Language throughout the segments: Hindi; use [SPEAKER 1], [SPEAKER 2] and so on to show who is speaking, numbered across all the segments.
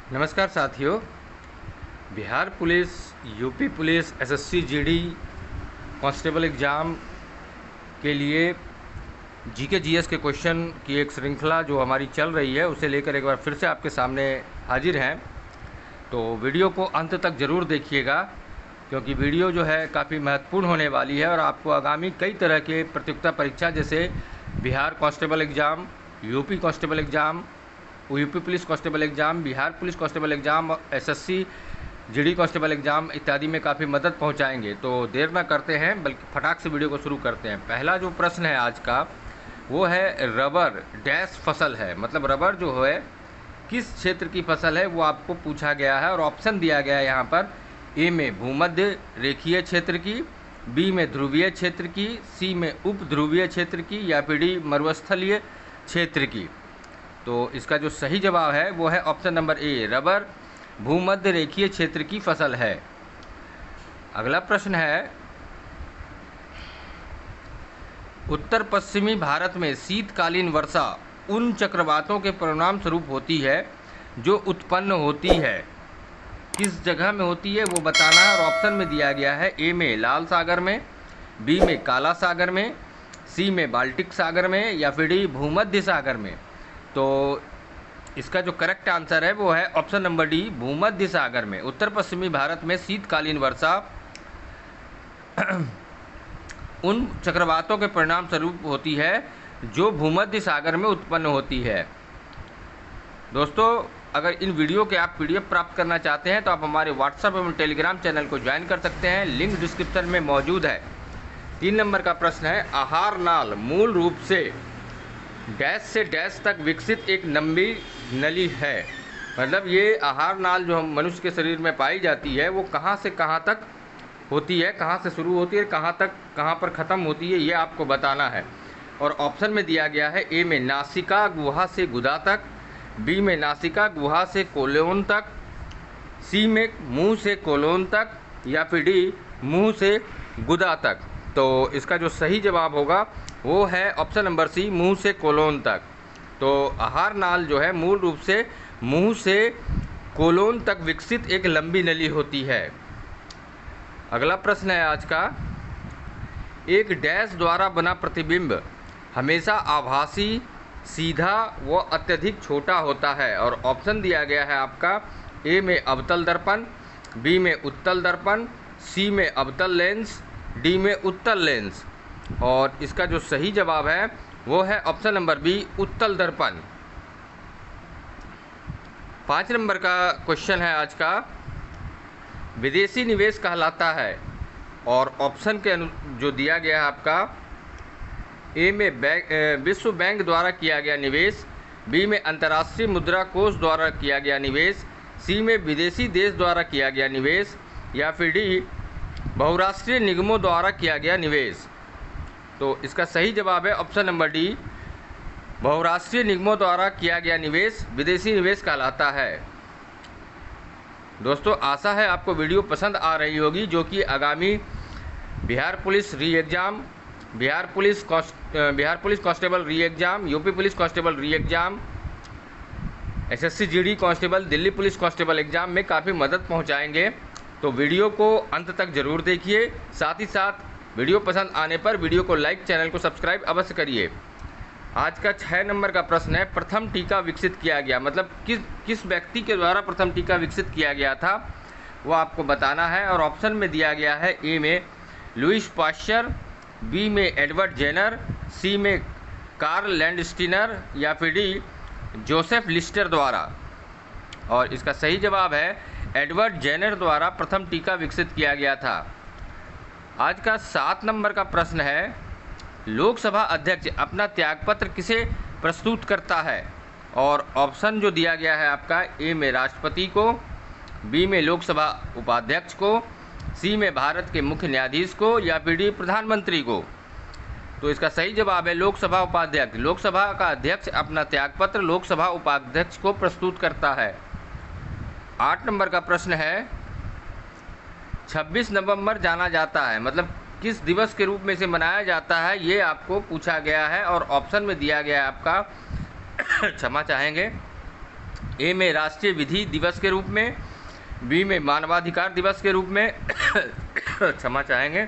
[SPEAKER 1] नमस्कार साथियों। Bihar police, UP police, SSC GD constable exam के लिए जीके जीएस के क्वेश्चन की एक श्रृंखला जो हमारी चल रही है उसे लेकर एक बार फिर से आपके सामने हाजिर हैं। तो वीडियो को अंत तक ज़रूर देखिएगा क्योंकि वीडियो जो है काफ़ी महत्वपूर्ण होने वाली है और आपको आगामी कई तरह के प्रतियोगिता परीक्षा जैसे Bihar constable exam, UP constable exam, UP police constable exam, Bihar police constable exam, SSC GD constable exam इत्यादि में काफ़ी मदद पहुंचाएंगे। तो देर ना करते हैं बल्कि फटाक से वीडियो को शुरू करते हैं। पहला जो प्रश्न है आज का वो है रबर डैश फसल है, मतलब रबर जो है किस क्षेत्र की फसल है वो आपको पूछा गया है और ऑप्शन दिया गया है यहाँ पर। ए में भूमध्य रेखीय क्षेत्र की, बी में ध्रुवीय क्षेत्र की, सी में उप ध्रुवीय क्षेत्र की या फिर डी मरुस्थलीय क्षेत्र की। तो इसका जो सही जवाब है वो है ऑप्शन नंबर ए, रबर भूमध्य रेखीय क्षेत्र की फसल है। अगला प्रश्न है, उत्तर पश्चिमी भारत में शीतकालीन वर्षा उन चक्रवातों के परिणाम स्वरूप होती है जो उत्पन्न होती है। किस जगह में होती है वो बताना है और ऑप्शन में दिया गया है। ए में लाल सागर में, बी में काला सागर में, सी में बाल्टिक सागर में या फिर डी भूमध्य सागर में। तो इसका जो करेक्ट आंसर है वो है ऑप्शन नंबर डी, भूमध्य सागर में। उत्तर पश्चिमी भारत में शीतकालीन वर्षा उन चक्रवातों के परिणाम स्वरूप होती है जो भूमध्य सागर में उत्पन्न होती है। दोस्तों, अगर इन वीडियो के आप पीडीएफ प्राप्त करना चाहते हैं तो आप हमारे व्हाट्सएप एवं टेलीग्राम चैनल को ज्वाइन कर सकते हैं, लिंक डिस्क्रिप्शन में मौजूद है। 3 नंबर का प्रश्न है, आहार नाल मूल रूप से डैश से डैश तक विकसित एक लंबी नली है। मतलब ये आहार नाल जो हम मनुष्य के शरीर में पाई जाती है वो कहाँ से कहाँ तक होती है, कहाँ से शुरू होती है, कहाँ पर ख़त्म होती है, ये आपको बताना है। और ऑप्शन में दिया गया है। ए में नासिका गुहा से गुदा तक, बी में नासिका गुहा से कोलोन तक, सी में मुंह से कोलोन तक या फिर डी मुंह से गुदा तक। तो इसका जो सही जवाब होगा वो है ऑप्शन नंबर सी, मुंह से कोलोन तक। तो आहार नाल जो है मूल रूप से मुंह से कोलोन तक विकसित एक लंबी नली होती है। अगला प्रश्न है आज का, एक डैश द्वारा बना प्रतिबिंब हमेशा आभासी, सीधा व अत्यधिक छोटा होता है और ऑप्शन दिया गया है आपका। ए में अवतल दर्पण, बी में उत्तल दर्पण, सी में अवतल लेंस, डी में उत्तल लेंस। और इसका जो सही जवाब है वो है ऑप्शन नंबर बी, उत्तल दर्पण। 5 नंबर का क्वेश्चन है आज का, विदेशी निवेश कहलाता है और ऑप्शन के जो दिया गया है आपका। ए में विश्व बैंक द्वारा किया गया निवेश, बी में अंतर्राष्ट्रीय मुद्रा कोष द्वारा किया गया निवेश, सी में विदेशी देश द्वारा किया गया निवेश या फिर डी बहुराष्ट्रीय निगमों द्वारा किया गया निवेश। तो इसका सही जवाब है ऑप्शन नंबर डी, बहुराष्ट्रीय निगमों द्वारा किया गया निवेश विदेशी निवेश कहलाता है। दोस्तों, आशा है आपको वीडियो पसंद आ रही होगी, जो कि आगामी बिहार पुलिस री एग्ज़ाम, बिहार पुलिस कांस्टेबल री एग्ज़ाम, यूपी पुलिस कांस्टेबल री exam, SSC GD constable, Delhi police constable exam में काफ़ी मदद पहुंचाएंगे। तो वीडियो को अंत तक ज़रूर देखिए। साथ ही साथ वीडियो पसंद आने पर वीडियो को लाइक, चैनल को सब्सक्राइब अवश्य करिए। आज का 6 नंबर का प्रश्न है, प्रथम टीका विकसित किया गया, मतलब किस व्यक्ति के द्वारा प्रथम टीका विकसित किया गया था वो आपको बताना है। और ऑप्शन में दिया गया है। ए में लुईस पाश्चर, बी में एडवर्ड जेनर, सी में कार्ल लैंडस्टीनर या फिर डी जोसेफ लिस्टर द्वारा। और इसका सही जवाब है एडवर्ड जेनर द्वारा प्रथम टीका विकसित किया गया था। आज का 7 नंबर का प्रश्न है, लोकसभा अध्यक्ष अपना त्यागपत्र किसे प्रस्तुत करता है और ऑप्शन जो दिया गया है आपका। ए में राष्ट्रपति को, बी में लोकसभा उपाध्यक्ष को, सी में भारत के मुख्य न्यायाधीश को या फिर डी प्रधानमंत्री को। तो इसका सही जवाब है लोकसभा उपाध्यक्ष। लोकसभा का अध्यक्ष अपना त्यागपत्र लोकसभा उपाध्यक्ष को प्रस्तुत करता है। 8 नंबर का प्रश्न है, 26 नवंबर जाना जाता है, मतलब किस दिवस के रूप में इसे मनाया जाता है, ये आपको पूछा गया है और ऑप्शन में दिया गया है आपका क्षमा चाहेंगे। ए में राष्ट्रीय विधि दिवस के रूप में, बी में मानवाधिकार दिवस के रूप में क्षमा चाहेंगे,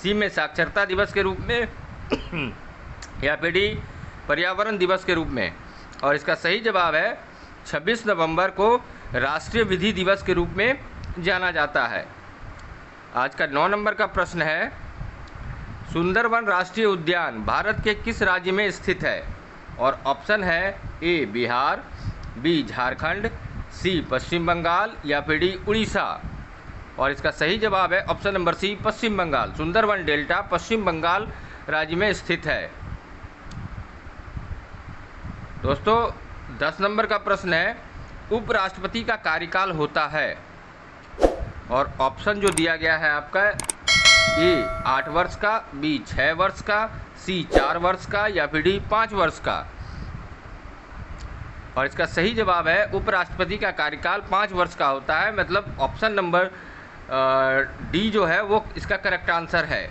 [SPEAKER 1] सी में साक्षरता दिवस के रूप में या फिर डी पर्यावरण दिवस के रूप में। और इसका सही जवाब है 26 नवंबर को राष्ट्रीय विधि दिवस के रूप में जाना जाता है। आज का 9 नंबर का प्रश्न है, सुंदरवन राष्ट्रीय उद्यान भारत के किस राज्य में स्थित है? और ऑप्शन है ए बिहार, बी झारखंड, सी पश्चिम बंगाल या फिर डी उड़ीसा। और इसका सही जवाब है ऑप्शन नंबर सी पश्चिम बंगाल। सुंदरवन डेल्टा पश्चिम बंगाल राज्य में स्थित है। दोस्तों 10 नंबर का प्रश्न है, उपराष्ट्रपति का कार्यकाल होता है। और ऑप्शन जो दिया गया है आपका ए 8 वर्ष का, बी 6 वर्ष का, सी 4 वर्ष का या फिर डी 5 वर्ष का। और इसका सही जवाब है उपराष्ट्रपति का कार्यकाल 5 वर्ष का होता है, मतलब ऑप्शन नंबर डी जो है वो इसका करेक्ट आंसर है।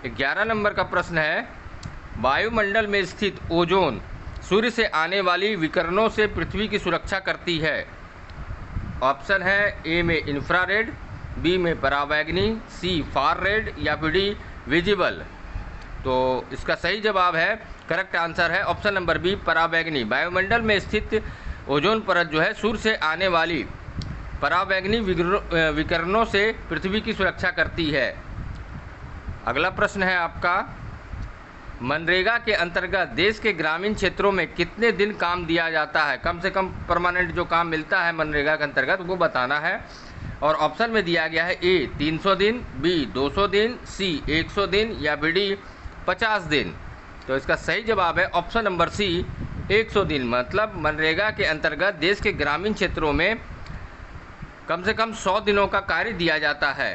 [SPEAKER 1] 11 नंबर का प्रश्न है, वायुमंडल में स्थित ओजोन सूर्य से आने वाली विकिरणों से पृथ्वी की सुरक्षा करती है। ऑप्शन है ए में इंफ्रारेड, बी में परावैंगनी, सी फार रेड या फिर डी विजिबल। तो इसका सही जवाब है, करेक्ट आंसर है ऑप्शन नंबर बी परावैंगनी। वायुमंडल में स्थित ओजोन परत जो है सूर्य से आने वाली परावैंगनी विकिरणों से पृथ्वी की सुरक्षा करती है। अगला प्रश्न है आपका, मनरेगा के अंतर्गत देश के ग्रामीण क्षेत्रों में कितने दिन काम दिया जाता है? कम से कम परमानेंट जो काम मिलता है मनरेगा के अंतर्गत वो बताना है। और ऑप्शन में दिया गया है ए 300 दिन, बी 200 दिन, सी 100 दिन या फिर डी 50 दिन। तो इसका सही जवाब है ऑप्शन नंबर सी 100 दिन। मतलब मनरेगा के अंतर्गत देश के ग्रामीण क्षेत्रों में कम से कम 100 दिनों का कार्य दिया जाता है।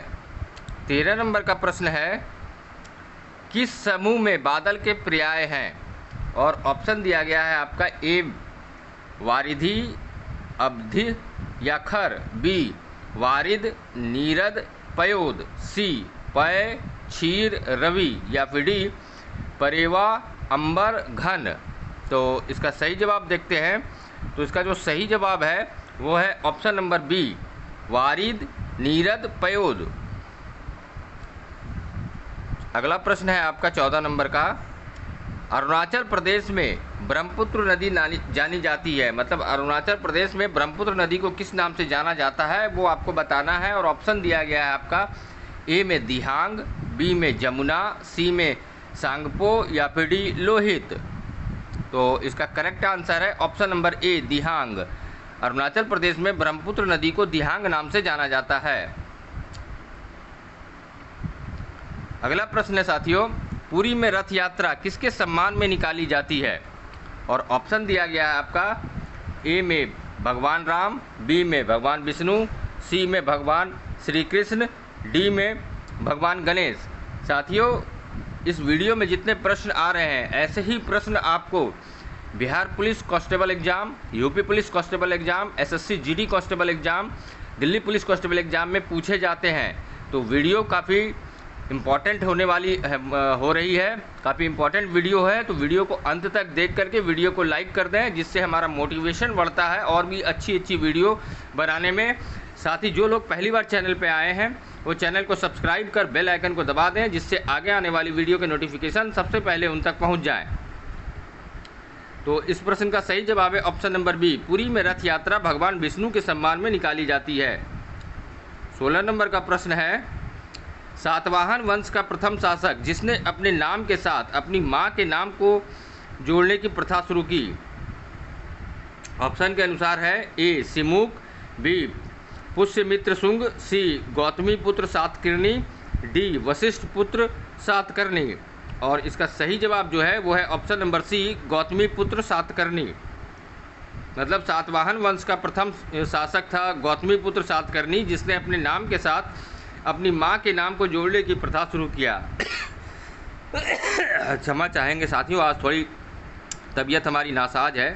[SPEAKER 1] 13 नंबर का प्रश्न है, किस समूह में बादल के पर्याय हैं? और ऑप्शन दिया गया है आपका ए वारिधि, अवधि या खर, बी वारिद, नीरद, पयोद, सी पय, क्षीर, रवि या फिर डी परेवा, अंबर, घन। तो इसका सही जवाब देखते हैं। तो इसका जो सही जवाब है वो है ऑप्शन नंबर बी वारिद, नीरद, पयोद। अगला प्रश्न है आपका 14 नंबर का, अरुणाचल प्रदेश में ब्रह्मपुत्र नदी जानी जाती है। मतलब अरुणाचल प्रदेश में ब्रह्मपुत्र नदी को किस नाम से जाना जाता है वो आपको बताना है। और ऑप्शन दिया गया है आपका ए में दिहांग, बी में जमुना, सी में सांगपो या फिर डी लोहित। तो इसका करेक्ट आंसर है ऑप्शन नंबर ए दिहांग। अरुणाचल प्रदेश में ब्रह्मपुत्र नदी को दिहांग नाम से जाना जाता है। अगला प्रश्न है साथियों, पुरी में रथ यात्रा किसके सम्मान में निकाली जाती है? और ऑप्शन दिया गया है आपका ए में भगवान राम, बी में भगवान विष्णु, सी में भगवान श्री कृष्ण, डी में भगवान गणेश। साथियों इस वीडियो में जितने प्रश्न आ रहे हैं ऐसे ही प्रश्न आपको Bihar police constable exam, UP police constable exam, SSC GD constable exam, Delhi police constable exam में पूछे जाते हैं। तो वीडियो काफ़ी इम्पॉर्टेंट होने वाली हो रही है, काफ़ी इम्पॉर्टेंट वीडियो है। तो वीडियो को अंत तक देख करके वीडियो को लाइक कर दें, जिससे हमारा मोटिवेशन बढ़ता है और भी अच्छी अच्छी वीडियो बनाने में। साथ ही जो लोग पहली बार चैनल पे आए हैं वो चैनल को सब्सक्राइब कर बेल आइकन को दबा दें, जिससे आगे आने वाली वीडियो के नोटिफिकेशन सबसे पहले उन तक पहुंच जाएं। तो इस प्रश्न का सही जवाब है ऑप्शन नंबर बी, पुरी में रथ यात्रा भगवान विष्णु के सम्मान में निकाली जाती है। 16 नंबर का प्रश्न है, सातवाहन वंश का प्रथम शासक जिसने अपने नाम के साथ अपनी मां के नाम को जोड़ने की प्रथा शुरू की। ऑप्शन के अनुसार है ए सिमुक, बी पुष्यमित्र शुंग, सी गौतमी पुत्र सातकर्णी, डी वशिष्ठ पुत्र सातकर्णी। और इसका सही जवाब जो है वो है ऑप्शन नंबर सी गौतमी पुत्र सातकर्णी। मतलब सातवाहन वंश का प्रथम शासक था गौतमी पुत्र सातकर्णी, जिसने अपने नाम के साथ अपनी मां के नाम को जोड़ने की प्रथा शुरू किया। क्षमा चाहेंगे साथियों, आज थोड़ी तबीयत हमारी नासाज है।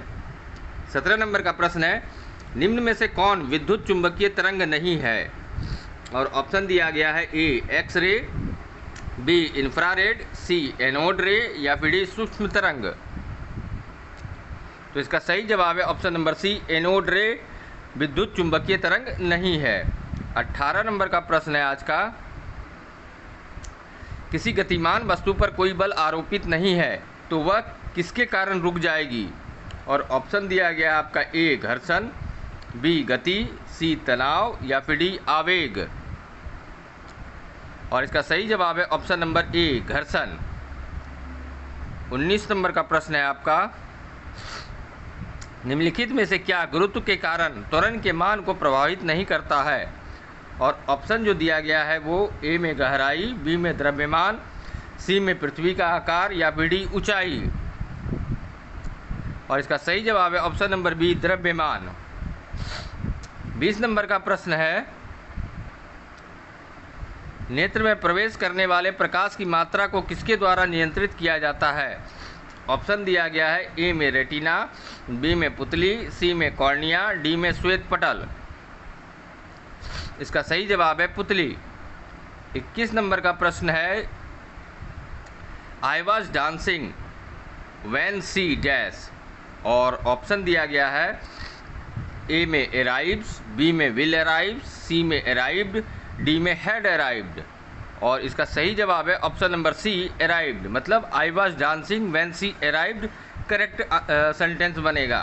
[SPEAKER 1] 17 नंबर का प्रश्न है, निम्न में से कौन विद्युत चुंबकीय तरंग नहीं है? और ऑप्शन दिया गया है ए एक्स-रे, बी इंफ्रारेड, सी एनोड रे या फिर डी सूक्ष्म तरंग। तो इसका सही जवाब है ऑप्शन नंबर सी, एनोड रे विद्युत चुंबकीय तरंग नहीं है। 18 नंबर का प्रश्न है आज का, किसी गतिमान वस्तु पर कोई बल आरोपित नहीं है तो वह किसके कारण रुक जाएगी? और ऑप्शन दिया गया है आपका ए घर्षण, बी गति, सी तनाव या फिर डी आवेग। और इसका सही जवाब है ऑप्शन नंबर ए घर्षण। 19 नंबर का प्रश्न है आपका, निम्नलिखित में से क्या गुरुत्व के कारण त्वरण के मान को प्रभावित नहीं करता है? और ऑप्शन जो दिया गया है वो ए में गहराई, बी में द्रव्यमान, सी में पृथ्वी का आकार या फिर डी ऊंचाई। और इसका सही जवाब है ऑप्शन नंबर बी द्रव्यमान। 20 नंबर का प्रश्न है, नेत्र में प्रवेश करने वाले प्रकाश की मात्रा को किसके द्वारा नियंत्रित किया जाता है? ऑप्शन दिया गया है ए में रेटिना, बी में पुतली, सी में कॉर्निया, डी में श्वेत पटल। इसका सही जवाब है पुतली। 21 नंबर का प्रश्न है, I was dancing when C dash. और ऑप्शन दिया गया है ए में अराइव्स, बी में विल अराइव्स, सी में अराइव्ड, डी में हैड अराइव्ड। और इसका सही जवाब है ऑप्शन नंबर सी अराइव्ड, मतलब I was dancing when C arrived correct sentence बनेगा।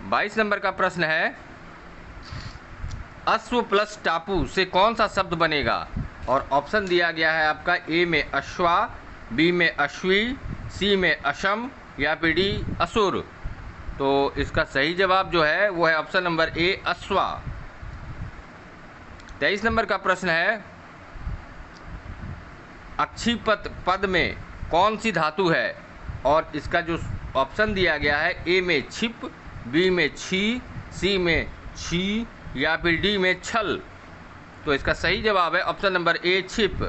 [SPEAKER 1] 22 नंबर का प्रश्न है, अश्व प्लस टापू से कौन सा शब्द बनेगा? और ऑप्शन दिया गया है आपका ए में अश्वा, बी में अश्वी, सी में अशम या फिर डी असुर। तो इसका सही जवाब जो है वो है option number A Ashva. 23 number का प्रश्न है, अक्षिपत पद में कौन सी धातु है? और इसका जो ऑप्शन दिया गया है ए में छिप, बी में छी, सी में छी या फिर डी में छल। तो इसका सही जवाब है ऑप्शन नंबर ए छिप।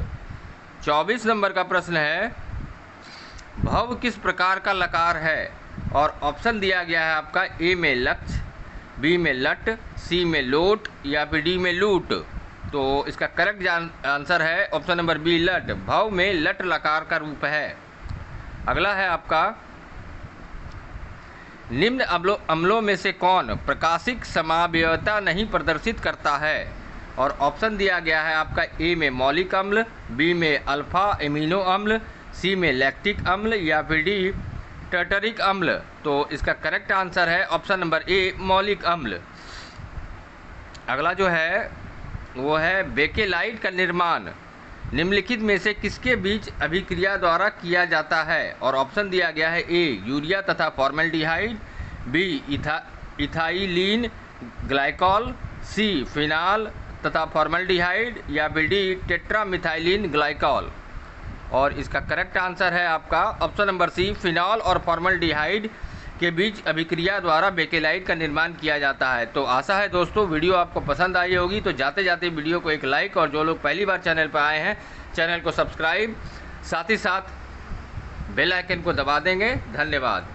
[SPEAKER 1] 24 नंबर का प्रश्न है, भव किस प्रकार का लकार है? और ऑप्शन दिया गया है आपका ए में लक्ष्य, बी में लट, सी में लोट या फिर डी में लूट। तो इसका करेक्ट आंसर है ऑप्शन नंबर बी लट। भव में लट लकार का रूप है। अगला है आपका, निम्न अम्लों में से कौन प्रकाशिक समावयवता नहीं प्रदर्शित करता है? और ऑप्शन दिया गया है आपका ए में मौलिक अम्ल, बी में अल्फा एमिनो अम्ल, सी में लैक्टिक अम्ल या फिर डी टर्टरिक अम्ल। तो इसका करेक्ट आंसर है ऑप्शन नंबर ए मौलिक अम्ल। अगला जो है वो है, बेकेलाइट का निर्माण निम्नलिखित में से किसके बीच अभिक्रिया द्वारा किया जाता है? और ऑप्शन दिया गया है ए यूरिया तथा फॉर्मेल्डिहाइड, बी इथाइलीन ग्लाइकॉल, सी फिनाल तथा फॉर्मेल्डिहाइड या फिर डी टेट्रामिथाइलिन ग्लाइकॉल। और इसका करेक्ट आंसर है आपका ऑप्शन नंबर सी फिनॉल और फॉर्मल्डिहाइड के बीच अभिक्रिया द्वारा बेकेलाइट का निर्माण किया जाता है। तो आशा है दोस्तों वीडियो आपको पसंद आई होगी। तो जाते जाते वीडियो को एक लाइक, और जो लोग पहली बार चैनल पर आए हैं चैनल को सब्सक्राइब, साथ ही साथ बेल आइकन को दबा देंगे। धन्यवाद।